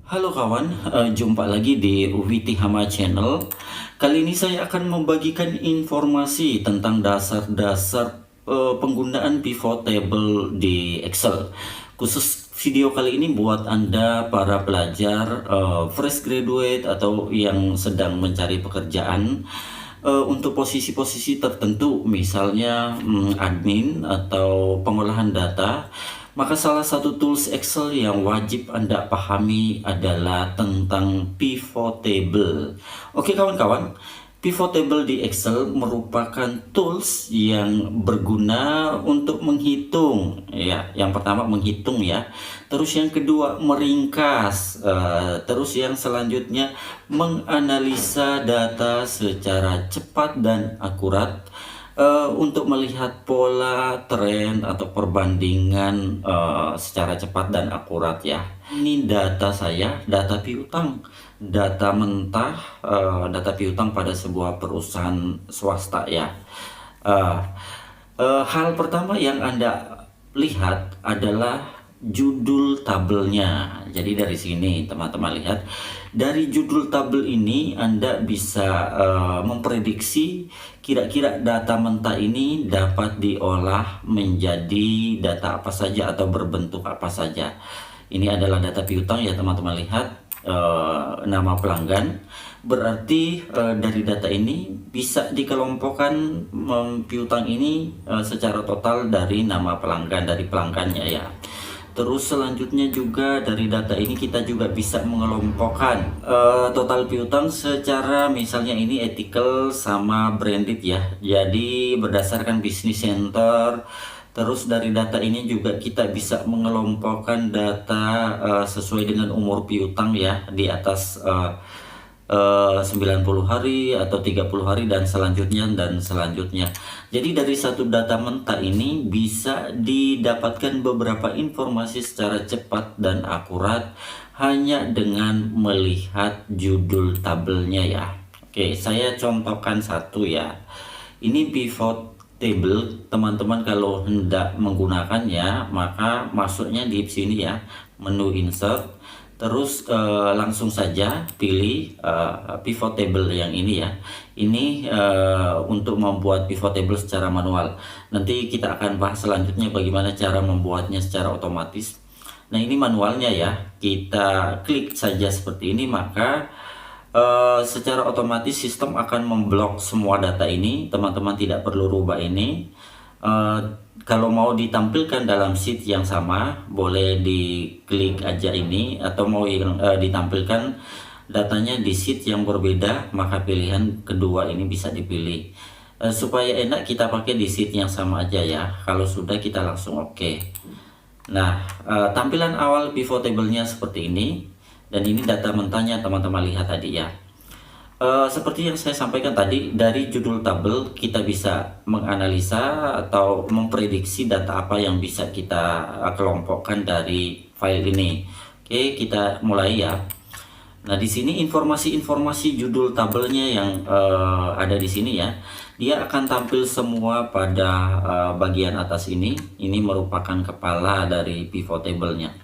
Halo kawan, jumpa lagi di Witi Hama Channel. Kali ini saya akan membagikan informasi tentang dasar-dasar penggunaan pivot table di Excel. Khusus video kali ini buat Anda para pelajar fresh graduate atau yang sedang mencari pekerjaan untuk posisi-posisi tertentu, misalnya admin atau pengolahan data. Maka salah satu tools Excel yang wajib Anda pahami adalah tentang pivot table. Oke kawan-kawan, pivot table di Excel merupakan tools yang berguna untuk menghitung ya. Yang pertama menghitung ya. Terus yang kedua meringkas, terus yang selanjutnya menganalisa data secara cepat dan akurat, untuk melihat pola, tren, atau perbandingan secara cepat dan akurat ya. Ini data saya, data piutang, data mentah, data piutang pada sebuah perusahaan swasta ya. Uh, Hal pertama yang Anda lihat adalah judul tabelnya. Jadi dari sini teman-teman lihat, dari judul tabel ini Anda bisa memprediksi kira-kira data mentah ini dapat diolah menjadi data apa saja atau berbentuk apa saja. Ini adalah data piutang ya teman-teman lihat, nama pelanggan. Berarti dari data ini bisa dikelompokkan piutang ini secara total dari nama pelanggan, dari pelanggannya ya. Terus selanjutnya juga dari data ini kita juga bisa mengelompokkan total piutang secara misalnya ini ethical sama branded ya. Jadi berdasarkan business center. Terus dari data ini juga kita bisa mengelompokkan data sesuai dengan umur piutang ya, di atas 90 hari atau 30 hari dan selanjutnya. Jadi dari satu data mentah ini bisa didapatkan beberapa informasi secara cepat dan akurat hanya dengan melihat judul tabelnya ya. Oke, saya contohkan satu ya. Ini pivot table, teman-teman kalau hendak menggunakannya maka masuknya di sini ya, menu insert. Terus langsung saja pilih pivot table yang ini ya. Ini untuk membuat pivot table secara manual. Nanti kita akan bahas selanjutnya bagaimana cara membuatnya secara otomatis. Nah ini manualnya ya. Kita klik saja seperti ini, maka secara otomatis sistem akan memblok semua data ini. Teman-teman tidak perlu rubah ini. Kalau mau ditampilkan dalam sheet yang sama, boleh diklik aja ini, atau mau ditampilkan datanya di sheet yang berbeda, maka pilihan kedua ini bisa dipilih. Supaya enak kita pakai di sheet yang sama aja ya. Kalau sudah kita langsung oke. Nah, tampilan awal pivot table-nya seperti ini, dan ini data mentahnya teman-teman lihat tadi ya. Seperti yang saya sampaikan tadi, dari judul tabel kita bisa menganalisa atau memprediksi data apa yang bisa kita kelompokkan dari file ini. Oke, kita mulai ya. Nah, di sini informasi-informasi judul tabelnya yang ada di sini ya, dia akan tampil semua pada bagian atas ini. Ini merupakan kepala dari pivot table-nya.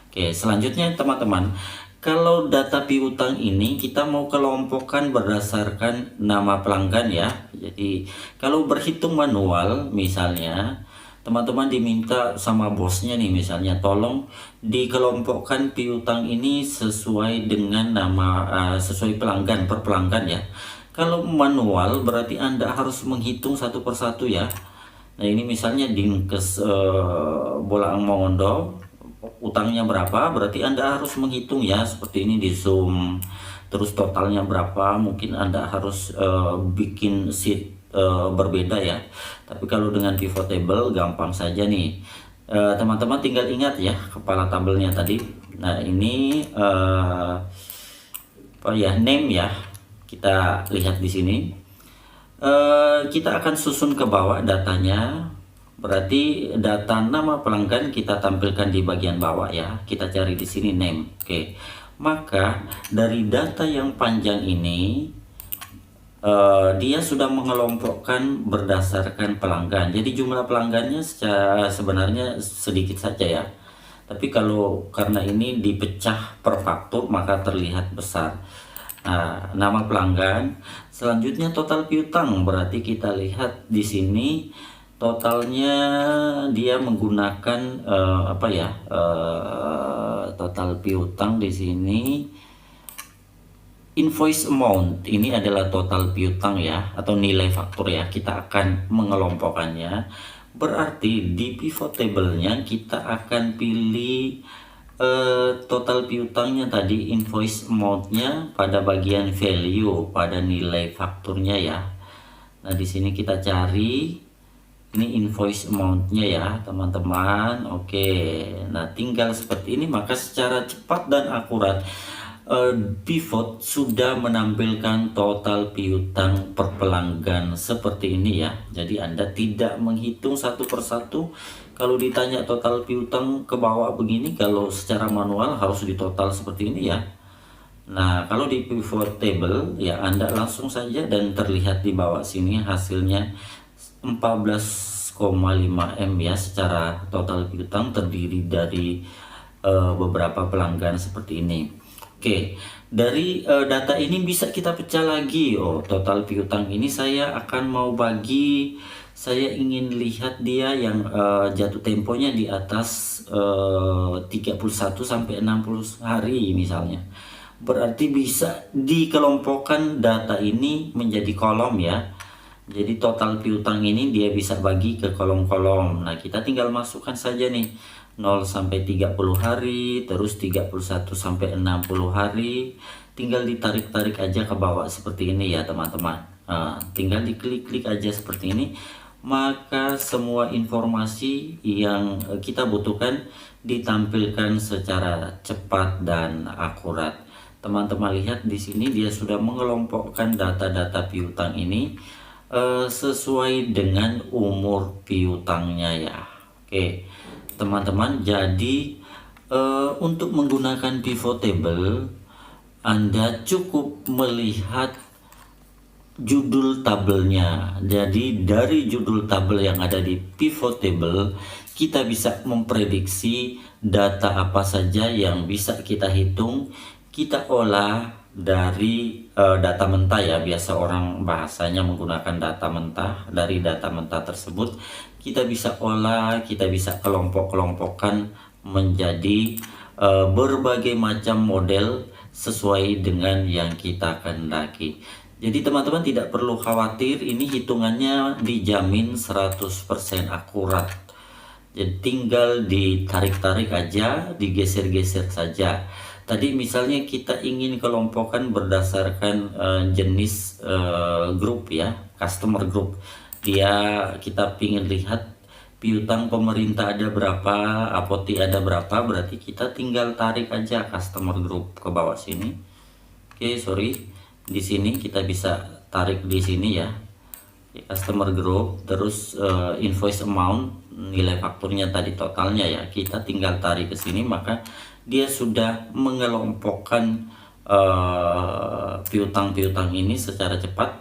Oke, selanjutnya teman-teman, kalau data piutang ini kita mau kelompokkan berdasarkan nama pelanggan ya. Jadi kalau berhitung manual misalnya, teman-teman diminta sama bosnya nih misalnya, tolong dikelompokkan piutang ini sesuai dengan nama, sesuai pelanggan per pelanggan ya. Kalau manual berarti Anda harus menghitung satu persatu ya. Nah ini misalnya Dinkes Bolaang Mongondo, utangnya berapa, berarti Anda harus menghitung ya, seperti ini di zoom. Terus totalnya berapa, mungkin Anda harus bikin sheet berbeda ya. Tapi kalau dengan pivot table gampang saja nih. Teman-teman tinggal ingat ya kepala tabelnya tadi. Nah ini oh ya, name ya, kita lihat di sini. Kita akan susun ke bawah datanya. Berarti data nama pelanggan kita tampilkan di bagian bawah ya. Kita cari di sini name. Oke. Maka dari data yang panjang ini dia sudah mengelompokkan berdasarkan pelanggan. Jadi jumlah pelanggannya sebenarnya sedikit saja ya. Tapi kalau karena ini dipecah per faktur maka terlihat besar. Nah, nama pelanggan. Selanjutnya total piutang, berarti kita lihat di sini totalnya dia menggunakan total piutang di sini. Invoice amount ini adalah total piutang ya, atau nilai faktur ya. Kita akan mengelompokkannya. Berarti di pivot table-nya kita akan pilih total piutangnya tadi, invoice amount-nya pada bagian value, pada nilai fakturnya ya. Nah, di sini kita cari ini invoice amount-nya ya, teman-teman. Oke. Nah, tinggal seperti ini, maka secara cepat dan akurat pivot sudah menampilkan total piutang per pelanggan seperti ini ya. Jadi Anda tidak menghitung satu persatu. Kalau ditanya total piutang ke bawah begini, kalau secara manual harus ditotal seperti ini ya. Nah, kalau di pivot table ya Anda langsung saja, dan terlihat di bawah sini hasilnya 14,5 M ya, secara total piutang terdiri dari beberapa pelanggan seperti ini. Oke, dari data ini bisa kita pecah lagi. Oh, total piutang ini saya akan mau bagi, saya ingin lihat dia yang jatuh temponya di atas 31 sampai 60 hari misalnya. Berarti bisa dikelompokkan data ini menjadi kolom ya. Jadi total piutang ini dia bisa bagi ke kolom-kolom. Nah, kita tinggal masukkan saja nih 0 sampai 30 hari, terus 31 sampai 60 hari. Tinggal ditarik-tarik aja ke bawah seperti ini ya, teman-teman. Nah, tinggal diklik-klik aja seperti ini, maka semua informasi yang kita butuhkan ditampilkan secara cepat dan akurat. Teman-teman lihat di sini dia sudah mengelompokkan data-data piutang ini sesuai dengan umur piutangnya ya. Oke, teman-teman, jadi untuk menggunakan pivot table Anda cukup melihat judul tabelnya. Jadi dari judul tabel yang ada di pivot table kita bisa memprediksi data apa saja yang bisa kita hitung, kita olah dari data mentah ya. Biasa orang bahasanya menggunakan data mentah. Dari data mentah tersebut kita bisa olah, kita bisa kelompok-kelompokkan menjadi berbagai macam model sesuai dengan yang kita kehendaki. Jadi teman-teman tidak perlu khawatir, ini hitungannya dijamin 100% akurat. Jadi tinggal ditarik-tarik aja, digeser-geser saja. Tadi misalnya kita ingin kelompokkan berdasarkan jenis grup ya, customer group. Kita ingin lihat piutang pemerintah ada berapa, apoti ada berapa, berarti kita tinggal tarik aja customer group ke bawah sini. Oke, sorry. Di sini kita bisa tarik di sini ya. Customer group, terus invoice amount, nilai fakturnya tadi totalnya ya. Kita tinggal tarik ke sini, maka dia sudah mengelompokkan piutang-piutang ini secara cepat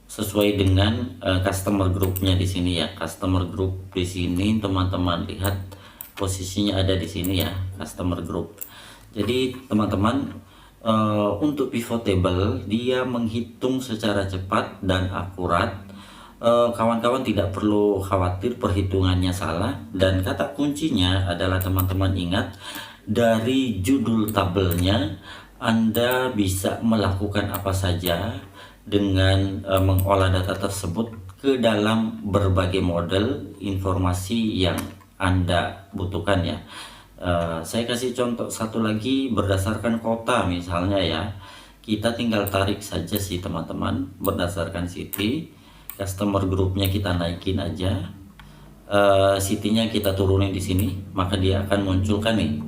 sesuai dengan customer groupnya di sini ya. Customer group di sini teman-teman lihat posisinya ada di sini ya, customer group. Jadi teman-teman untuk pivot table dia menghitung secara cepat dan akurat. Kawan-kawan tidak perlu khawatir perhitungannya salah, dan kata kuncinya adalah teman-teman ingat dari judul tabelnya Anda bisa melakukan apa saja dengan mengolah data tersebut ke dalam berbagai model informasi yang Anda butuhkan ya. Saya kasih contoh satu lagi berdasarkan kota misalnya ya. Kita tinggal tarik saja sih teman-teman berdasarkan city. Customer groupnya kita naikin aja, city-nya kita turunin di sini, maka dia akan munculkan nih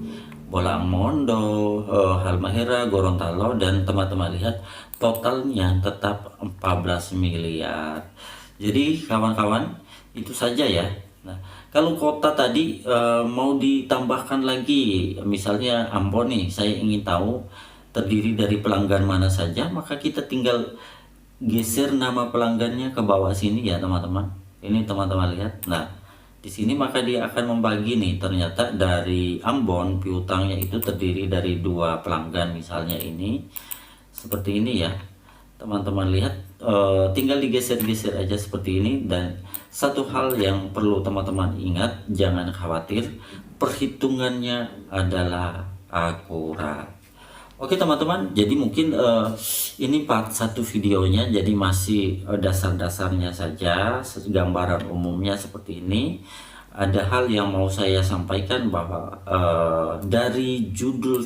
Bolang Mondo, Halmahera, Gorontalo, dan teman-teman lihat totalnya tetap 14 miliar. Jadi kawan-kawan itu saja ya. Nah, kalau kota tadi mau ditambahkan lagi, misalnya Ambon nih, saya ingin tahu terdiri dari pelanggan mana saja, maka kita tinggal geser nama pelanggannya ke bawah sini ya teman-teman. Ini teman-teman lihat. Nah, Di sini maka dia akan membagi nih, ternyata dari Ambon piutangnya itu terdiri dari 2 pelanggan misalnya ini. Seperti ini ya. Teman-teman lihat, tinggal digeser-geser aja seperti ini. Dan satu hal yang perlu teman-teman ingat, jangan khawatir, perhitungannya adalah akurat. Oke teman-teman, jadi mungkin ini part 1 videonya, jadi masih dasar-dasarnya saja, gambaran umumnya seperti ini. Ada hal yang mau saya sampaikan bahwa dari judul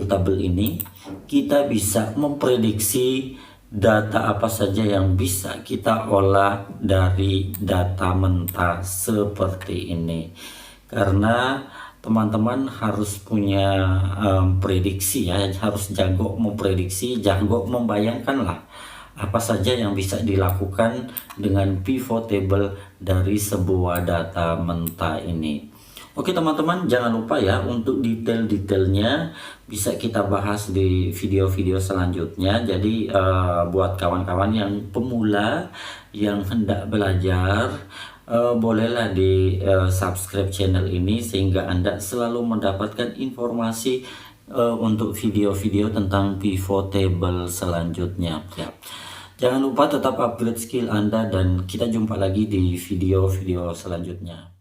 tabel ini kita bisa memprediksi data apa saja yang bisa kita olah dari data mentah seperti ini. Karena teman-teman harus punya prediksi ya, harus jago memprediksi, jago membayangkan lah apa saja yang bisa dilakukan dengan pivot table dari sebuah data mentah ini. Oke teman-teman, jangan lupa ya, untuk detail-detailnya bisa kita bahas di video-video selanjutnya. Jadi buat kawan-kawan yang pemula yang hendak belajar, bolehlah di subscribe channel ini sehingga Anda selalu mendapatkan informasi untuk video-video tentang pivot table selanjutnya ya. Jangan lupa tetap upgrade skill Anda, dan kita jumpa lagi di video-video selanjutnya.